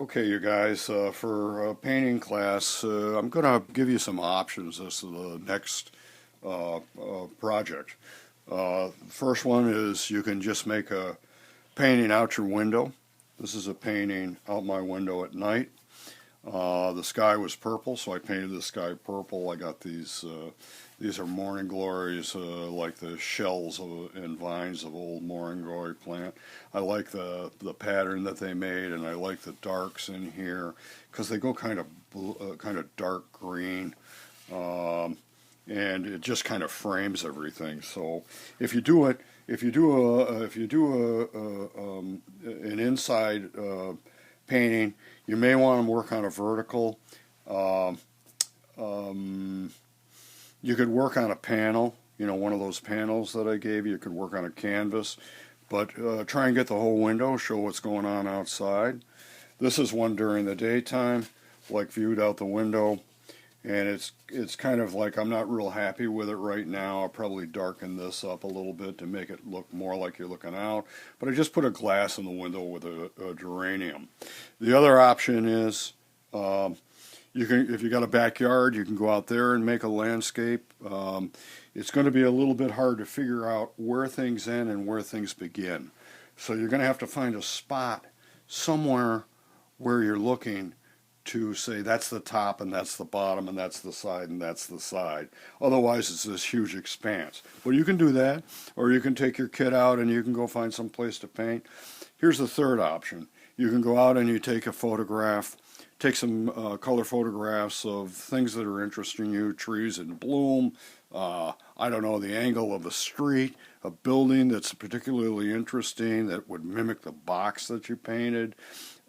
Okay, you guys, for a painting class, I'm going to give you some options as to the next project. First one is you can just make a painting out your window. This is a painting out my window at night. The sky was purple, so I painted the sky purple. I got these are morning glories, like the shells and vines of old morning glory plant. I like the pattern that they made, and I like the darks in here because they go kind of kind of dark green, and it just kind of frames everything. So if you do it, if you do an inside painting, you may want to work on a vertical. Uh, um, you could work on a panel, one of those panels that I gave you. You could work on a canvas, but try and get the whole window, show what's going on outside. This is one during the daytime, like viewed out the window, and it's kind of like I'm not real happy with it right now. I'll probably darken this up a little bit to make it look more like you're looking out, but I just put a glass in the window with a geranium. The other option is you can, if you got a backyard, you can go out there and make a landscape. It's going to be a little bit hard to figure out where things end and where things begin. So you're going to have to find a spot somewhere where you're looking to say that's the top and that's the bottom and that's the side and that's the side. Otherwise, it's this huge expanse. Well, you can do that, or you can take your kit out and you can go find some place to paint. Here's the third option. You can go out and you take a photograph, take some color photographs of things that are interesting you, trees in bloom, I don't know, the angle of a street, a building that's particularly interesting that would mimic the box that you painted.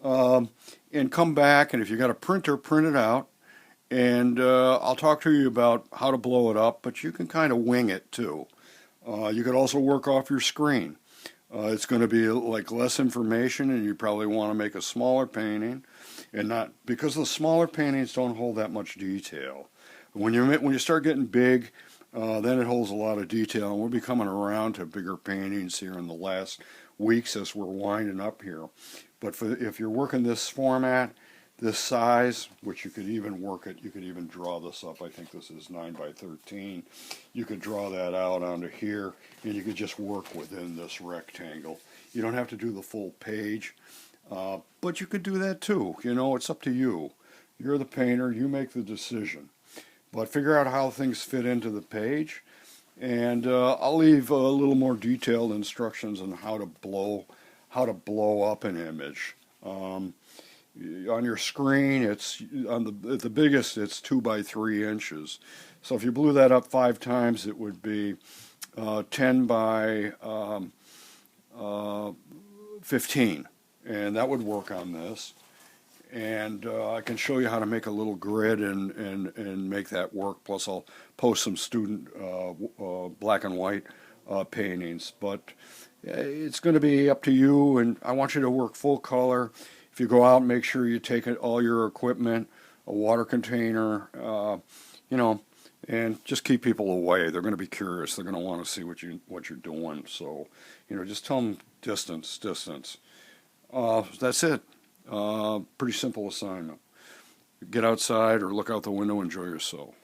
And come back, and if you got a printer, print it out, and I'll talk to you about how to blow it up, but you can kind of wing it too. You could also work off your screen. It's going to be like less information, and you probably want to make a smaller painting, and not because the smaller paintings don't hold that much detail. When you start getting big, then it holds a lot of detail, and we'll be coming around to bigger paintings here in the last weeks as we're winding up here. But if you're working this format, this size, which you could even work it, you could even draw this up. I think this is 9 by 13. You could draw that out onto here, and you could just work within this rectangle. You don't have to do the full page, but you could do that too. It's up to you. You're the painter. You make the decision. But figure out how things fit into the page, and I'll leave a little more detailed instructions on how to blow up an image. On your screen, it's at the biggest, it's 2 by 3 inches. So if you blew that up 5 times, it would be 10 by 15, and that would work on this. And I can show you how to make a little grid and make that work. Plus, I'll post some student black and white paintings. But it's going to be up to you, and I want you to work full color. If you go out, make sure you take all your equipment, a water container, and just keep people away. They're going to be curious. They're going to want to see what you're doing. So, just tell them distance. That's it. Pretty simple assignment. Get outside or look out the window, enjoy yourself.